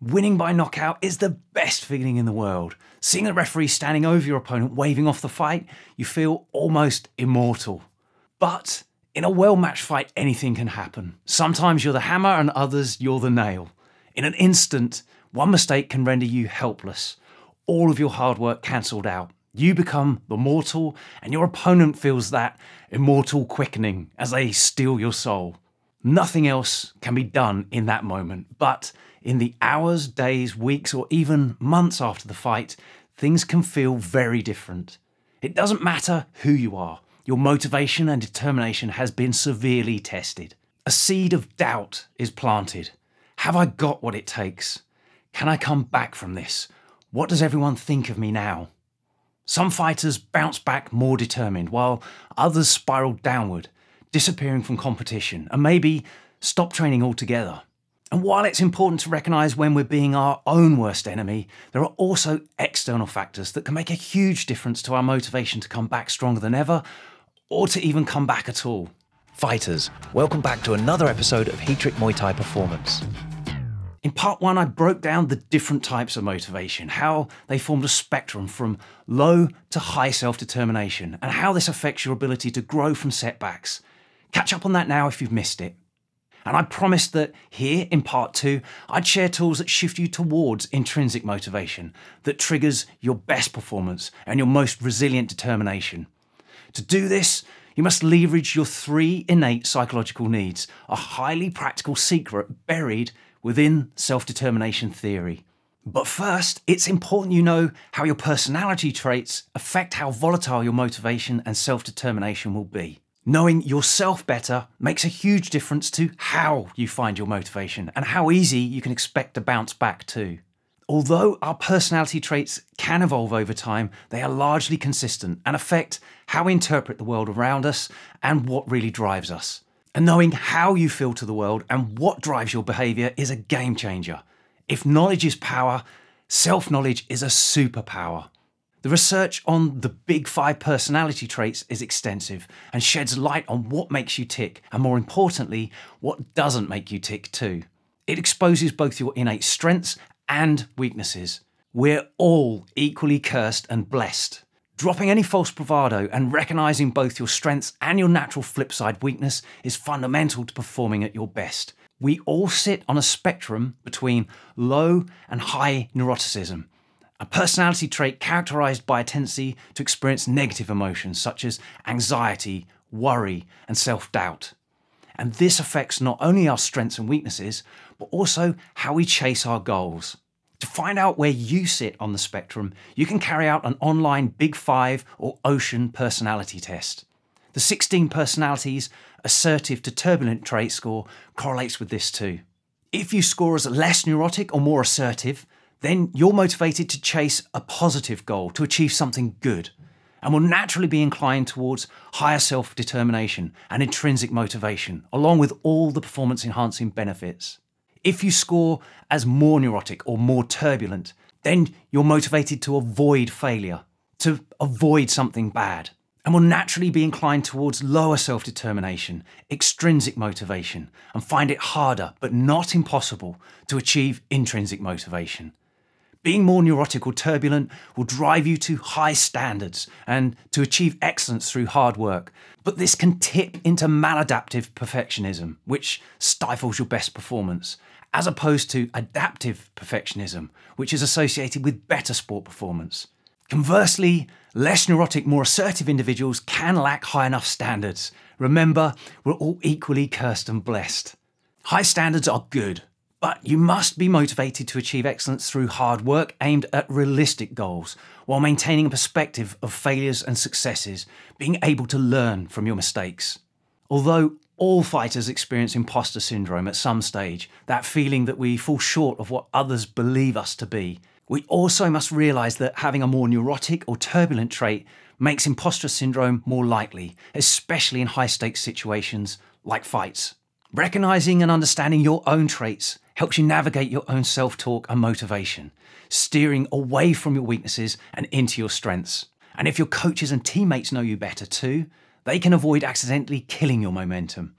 Winning by knockout is the best feeling in the world. Seeing the referee standing over your opponent waving off the fight, you feel almost immortal. But in a well-matched fight, anything can happen. Sometimes you're the hammer and others you're the nail. In an instant, one mistake can render you helpless. All of your hard work cancelled out. You become the mortal and your opponent feels that immortal quickening as they steal your soul. Nothing else can be done in that moment, but in the hours, days, weeks, or even months after the fight, things can feel very different. It doesn't matter who you are. Your motivation and determination has been severely tested. A seed of doubt is planted. Have I got what it takes? Can I come back from this? What does everyone think of me now? Some fighters bounce back more determined, while others spiral downward, disappearing from competition, and maybe stop training altogether. And while it's important to recognise when we're being our own worst enemy, there are also external factors that can make a huge difference to our motivation to come back stronger than ever, or to even come back at all. Fighters, welcome back to another episode of Heatrick Muay Thai Performance. In part 1, I broke down the different types of motivation, how they formed a spectrum from low to high self-determination, and how this affects your ability to grow from setbacks. Catch up on that now if you've missed it. And I promised that here in part 2, I'd share tools that shift you towards intrinsic motivation, that triggers your best performance and your most resilient determination. To do this, you must leverage your 3 innate psychological needs, a highly practical secret buried within self-determination theory. But first, it's important you know how your personality traits affect how volatile your motivation and self-determination will be. Knowing yourself better makes a huge difference to how you find your motivation and how easy you can expect to bounce back too. Although our personality traits can evolve over time, they are largely consistent and affect how we interpret the world around us and what really drives us. And knowing how you feel to the world and what drives your behaviour is a game changer. If knowledge is power, self-knowledge is a superpower. The research on the big 5 personality traits is extensive and sheds light on what makes you tick and, more importantly, what doesn't make you tick too. It exposes both your innate strengths and weaknesses. We're all equally cursed and blessed. Dropping any false bravado and recognising both your strengths and your natural flip side weakness is fundamental to performing at your best. We all sit on a spectrum between low and high neuroticism, a personality trait characterised by a tendency to experience negative emotions such as anxiety, worry, and self-doubt. And this affects not only our strengths and weaknesses, but also how we chase our goals. To find out where you sit on the spectrum, you can carry out an online Big 5 or Ocean personality test. The 16 personalities assertive to turbulent trait score correlates with this too. If you score as less neurotic or more assertive, then you're motivated to chase a positive goal, to achieve something good, and will naturally be inclined towards higher self-determination and intrinsic motivation, along with all the performance-enhancing benefits. If you score as more neurotic or more turbulent, then you're motivated to avoid failure, to avoid something bad, and will naturally be inclined towards lower self-determination, extrinsic motivation, and find it harder, but not impossible, to achieve intrinsic motivation. Being more neurotic or turbulent will drive you to high standards and to achieve excellence through hard work. But this can tip into maladaptive perfectionism, which stifles your best performance, as opposed to adaptive perfectionism, which is associated with better sport performance. Conversely, less neurotic, more assertive individuals can lack high enough standards. Remember, we're all equally cursed and blessed. High standards are good, but you must be motivated to achieve excellence through hard work aimed at realistic goals, while maintaining a perspective of failures and successes, being able to learn from your mistakes. Although all fighters experience imposter syndrome at some stage, that feeling that we fall short of what others believe us to be, we also must realise that having a more neurotic or turbulent trait makes imposter syndrome more likely, especially in high-stakes situations like fights. Recognising and understanding your own traits helps you navigate your own self-talk and motivation, steering away from your weaknesses and into your strengths. And if your coaches and teammates know you better too, they can avoid accidentally killing your momentum.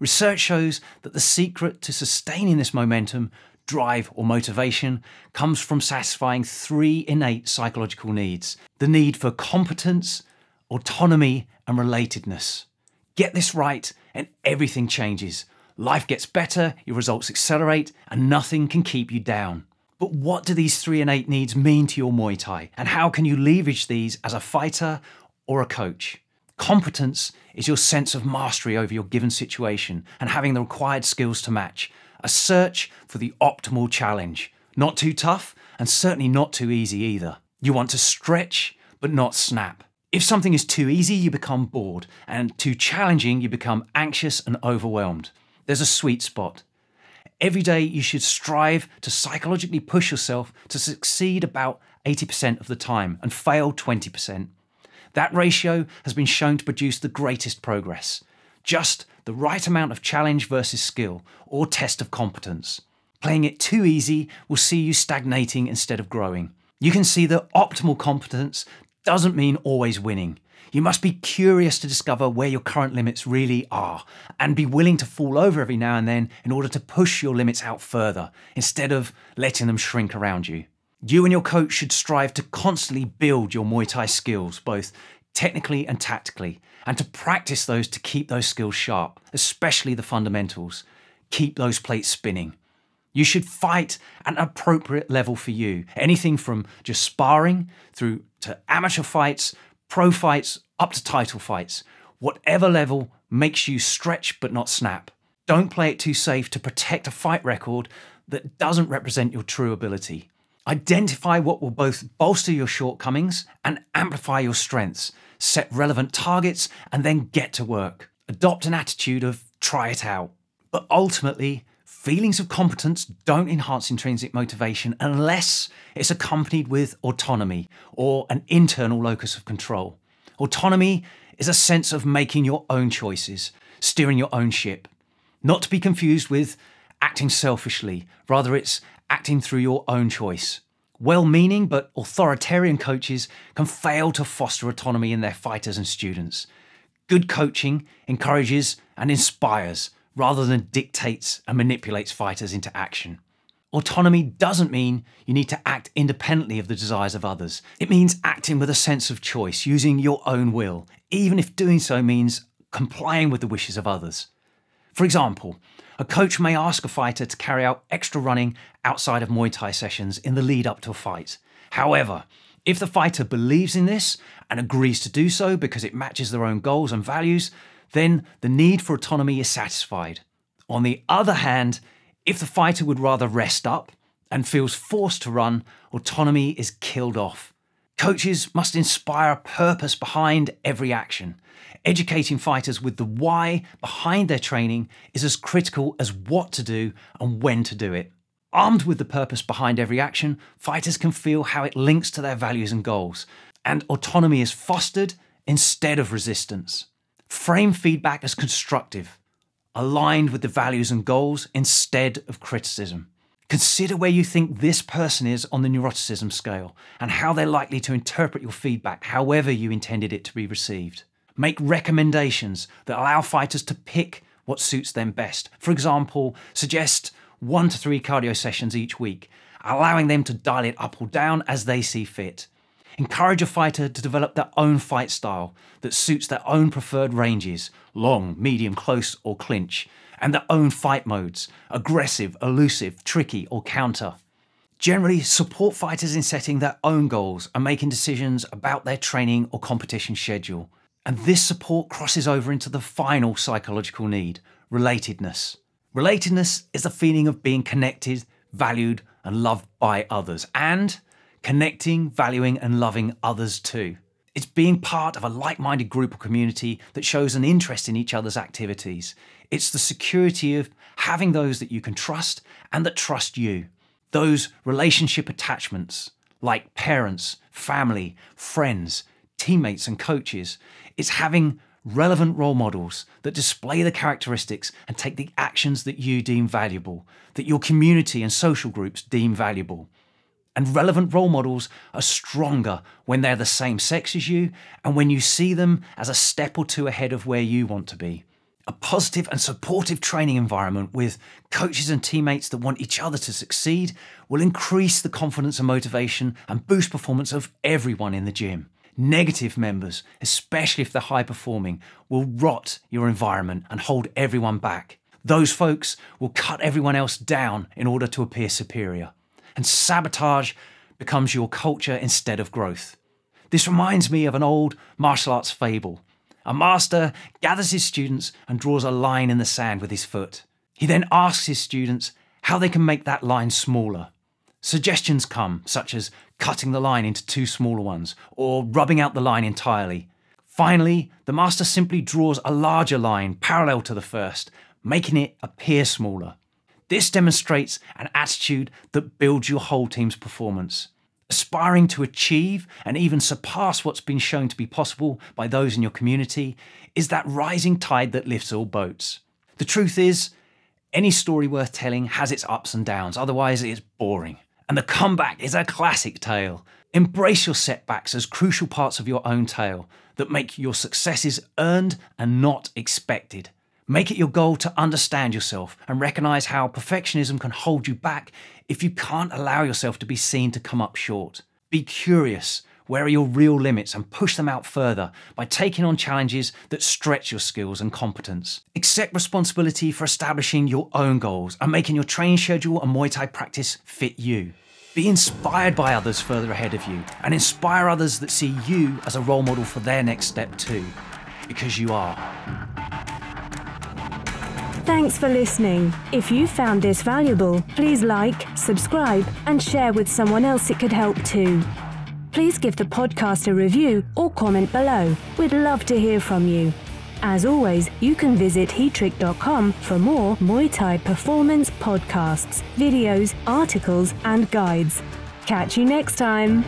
Research shows that the secret to sustaining this momentum drive, or motivation comes from satisfying three innate psychological needs: the need for competence, autonomy, and relatedness. Get this right and everything changes. Life gets better, your results accelerate, and nothing can keep you down. But what do these three innate needs mean to your Muay Thai? And how can you leverage these as a fighter or a coach? Competence is your sense of mastery over your given situation and having the required skills to match. A search for the optimal challenge. Not too tough, and certainly not too easy either. You want to stretch, but not snap. If something is too easy, you become bored, and too challenging, you become anxious and overwhelmed. There's a sweet spot. Every day you should strive to psychologically push yourself to succeed about 80% of the time and fail 20%. That ratio has been shown to produce the greatest progress. Just the right amount of challenge versus skill, or test of competence. Playing it too easy will see you stagnating instead of growing. You can see that optimal competence doesn't mean always winning. You must be curious to discover where your current limits really are and be willing to fall over every now and then in order to push your limits out further instead of letting them shrink around you. You and your coach should strive to constantly build your Muay Thai skills, both technically and tactically, and to practice those to keep those skills sharp, especially the fundamentals. Keep those plates spinning. You should fight at an appropriate level for you. Anything from just sparring through to amateur fights, pro fights, up to title fights. Whatever level makes you stretch but not snap. Don't play it too safe to protect a fight record that doesn't represent your true ability. Identify what will both bolster your shortcomings and amplify your strengths. Set relevant targets and then get to work. Adopt an attitude of try it out. But ultimately, feelings of competence don't enhance intrinsic motivation unless it's accompanied with autonomy or an internal locus of control. Autonomy is a sense of making your own choices, steering your own ship. Not to be confused with acting selfishly, rather it's acting through your own choice. Well-meaning but authoritarian coaches can fail to foster autonomy in their fighters and students. Good coaching encourages and inspires rather than dictates and manipulates fighters into action. Autonomy doesn't mean you need to act independently of the desires of others. It means acting with a sense of choice, using your own will, even if doing so means complying with the wishes of others. For example, a coach may ask a fighter to carry out extra running outside of Muay Thai sessions in the lead up to a fight. However, if the fighter believes in this and agrees to do so because it matches their own goals and values, then the need for autonomy is satisfied. On the other hand, if the fighter would rather rest up and feels forced to run, autonomy is killed off. Coaches must inspire a purpose behind every action. Educating fighters with the why behind their training is as critical as what to do and when to do it. Armed with the purpose behind every action, fighters can feel how it links to their values and goals, and autonomy is fostered instead of resistance. Frame feedback as constructive, aligned with the values and goals instead of criticism. Consider where you think this person is on the neuroticism scale and how they're likely to interpret your feedback however you intended it to be received. Make recommendations that allow fighters to pick what suits them best. For example, suggest 1 to 3 cardio sessions each week, allowing them to dial it up or down as they see fit. Encourage a fighter to develop their own fight style that suits their own preferred ranges, long, medium, close, or clinch, and their own fight modes, aggressive, elusive, tricky, or counter. Generally, support fighters in setting their own goals and making decisions about their training or competition schedule. And this support crosses over into the final psychological need, relatedness. Relatedness is the feeling of being connected, valued, and loved by others, and connecting, valuing, and loving others too. It's being part of a like-minded group or community that shows an interest in each other's activities. It's the security of having those that you can trust and that trust you. Those relationship attachments, like parents, family, friends, teammates, and coaches. It's having relevant role models that display the characteristics and take the actions that you deem valuable, that your community and social groups deem valuable. And relevant role models are stronger when they're the same sex as you and when you see them as a step or two ahead of where you want to be. A positive and supportive training environment with coaches and teammates that want each other to succeed will increase the confidence and motivation and boost performance of everyone in the gym. Negative members, especially if they're high performing, will rot your environment and hold everyone back. Those folks will cut everyone else down in order to appear superior. And sabotage becomes your culture instead of growth. This reminds me of an old martial arts fable. A master gathers his students and draws a line in the sand with his foot. He then asks his students how they can make that line smaller. Suggestions come, such as cutting the line into 2 smaller ones or rubbing out the line entirely. Finally, the master simply draws a larger line parallel to the first, making it appear smaller. This demonstrates an attitude that builds your whole team's performance. Aspiring to achieve and even surpass what's been shown to be possible by those in your community is that rising tide that lifts all boats. The truth is, any story worth telling has its ups and downs, otherwise it's boring. And the comeback is a classic tale. Embrace your setbacks as crucial parts of your own tale that make your successes earned and not expected. Make it your goal to understand yourself and recognize how perfectionism can hold you back if you can't allow yourself to be seen to come up short. Be curious. Where are your real limits and push them out further by taking on challenges that stretch your skills and competence. Accept responsibility for establishing your own goals and making your training schedule and Muay Thai practice fit you. Be inspired by others further ahead of you and inspire others that see you as a role model for their next step too, because you are. Thanks for listening. If you found this valuable, please like, subscribe, and share with someone else it could help too. Please give the podcast a review or comment below. We'd love to hear from you. As always, you can visit Heatrick.com for more Muay Thai performance podcasts, videos, articles, and guides. Catch you next time.